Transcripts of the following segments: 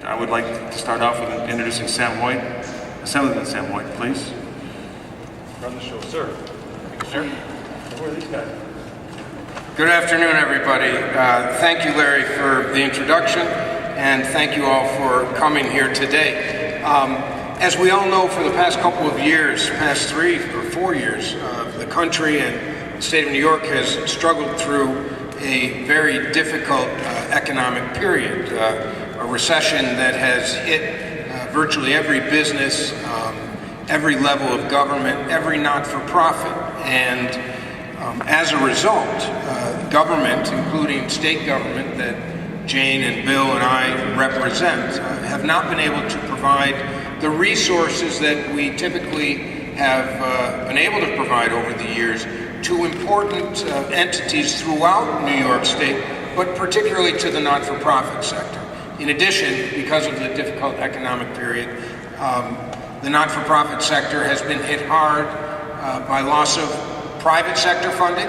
I would like to start off with introducing Sam White. Assemblyman Sam White, please. Run the show, sir. Thank you, sir. Who are these guys? Good afternoon, everybody. Thank you, Larry, for the introduction, and thank you all for coming here today. As we all know, for the past couple of years, past 3 or 4 years, the country and the state of New York has struggled through a very difficult economic period, a recession that has hit virtually every business, every level of government, every not-for-profit, and as a result, government, including state government that Jane and Bill and I represent, have not been able to provide the resources that we typically have been able to provide over the years to important entities throughout New York State, but particularly to the not-for-profit sector. In addition, because of the difficult economic period, the not-for-profit sector has been hit hard by loss of private sector funding,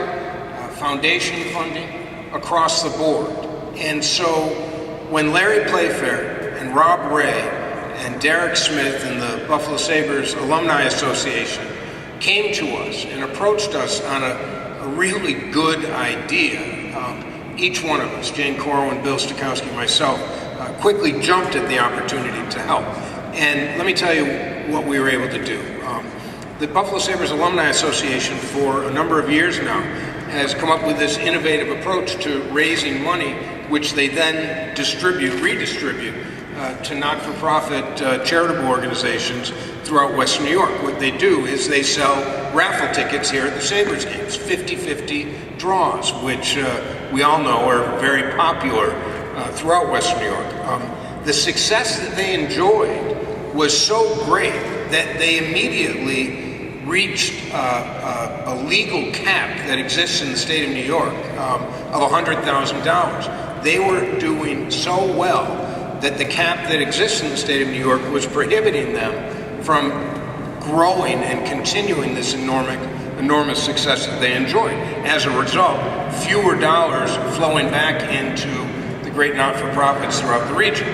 foundation funding, across the board. And so when Larry Playfair and Rob Ray and Derek Smith and the Buffalo Sabres Alumni Association came to us and approached us on a really good idea, each one of us, Jane Corwin, Bill Stokowski, myself, quickly jumped at the opportunity to help. And let me tell you what we were able to do. The Buffalo Sabres Alumni Association, for a number of years now, has come up with this innovative approach to raising money, which they then redistribute to not-for-profit charitable organizations throughout Western New York. What they do is they sell raffle tickets here at the Sabres games, 50-50 draws, which we all know are very popular throughout Western New York. The success that they enjoyed was so great that they immediately reached a legal cap that exists in the state of New York of $100,000. They were doing so well that the cap that exists in the state of New York was prohibiting them from growing and continuing this enormous success that they enjoyed. As a result, fewer dollars flowing back into the great not-for-profits throughout the region.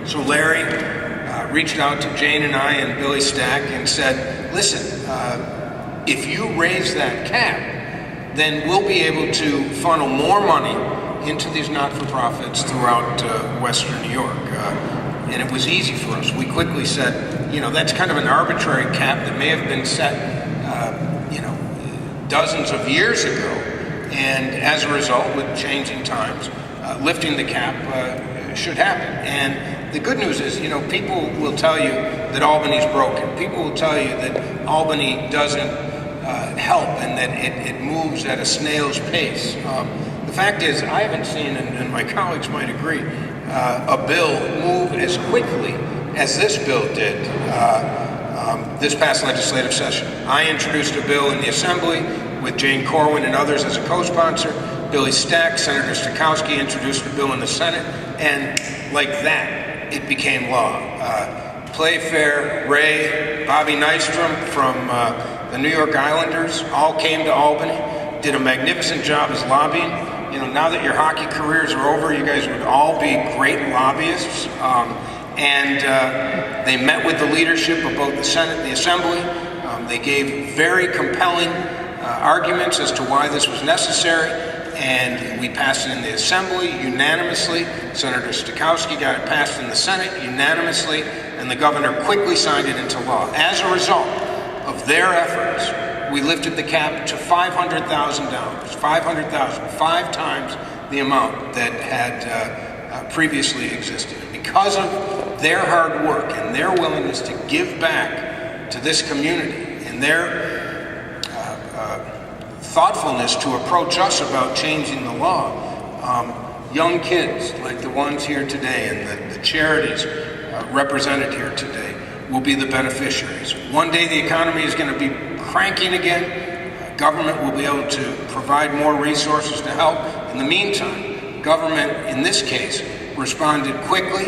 So Larry reached out to Jane and I and Billy Stack and said, listen, if you raise that cap, then we'll be able to funnel more money into these not-for-profits throughout Western New York. And it was easy for us. We quickly said, that's kind of an arbitrary cap that may have been set, dozens of years ago. And as a result, with changing times, lifting the cap should happen. And the good news is, people will tell you that Albany's broken. People will tell you that Albany doesn't help and that it moves at a snail's pace. The fact is, I haven't seen, and my colleagues might agree, a bill move as quickly as this bill did this past legislative session. I introduced a bill in the Assembly with Jane Corwin and others as a co-sponsor. Billy Stack, Senator Stokowski introduced a bill in the Senate, and like that, it became law. Playfair, Ray, Bobby Nystrom from the New York Islanders all came to Albany, did a magnificent job as lobbying. Now that your hockey careers are over, you guys would all be great lobbyists. And they met with the leadership of both the Senate and the Assembly. They gave very compelling arguments as to why this was necessary, and we passed it in the Assembly unanimously. Senator Stokowski got it passed in the Senate unanimously, and the governor quickly signed it into law. As a result of their efforts, we lifted the cap to $500,000, $500,000, 5 times the amount that had previously existed. Because of their hard work and their willingness to give back to this community and their thoughtfulness to approach us about changing the law, young kids like the ones here today and the charities represented here today will be the beneficiaries. One day the economy is going to be cranking again. Government will be able to provide more resources to help. In the meantime, government, in this case, responded quickly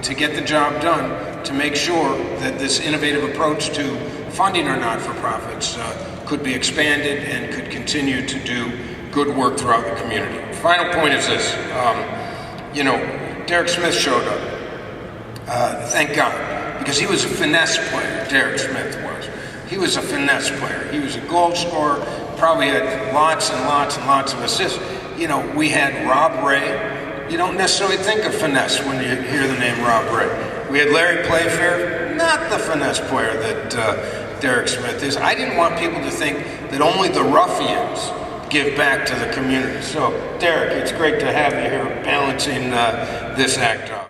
to get the job done to make sure that this innovative approach to funding our not-for-profits could be expanded and could continue to do good work throughout the community. Final point is this. Derek Smith showed up. Thank God, because he was a finesse player, Derek Smith was. He was a finesse player. He was a goal scorer, probably had lots and lots and lots of assists. You know, we had Rob Ray. You don't necessarily think of finesse when you hear the name Rob Ray. We had Larry Playfair, not the finesse player that Derek Smith is. I didn't want people to think that only the ruffians give back to the community. So, Derek, it's great to have you here balancing this act off.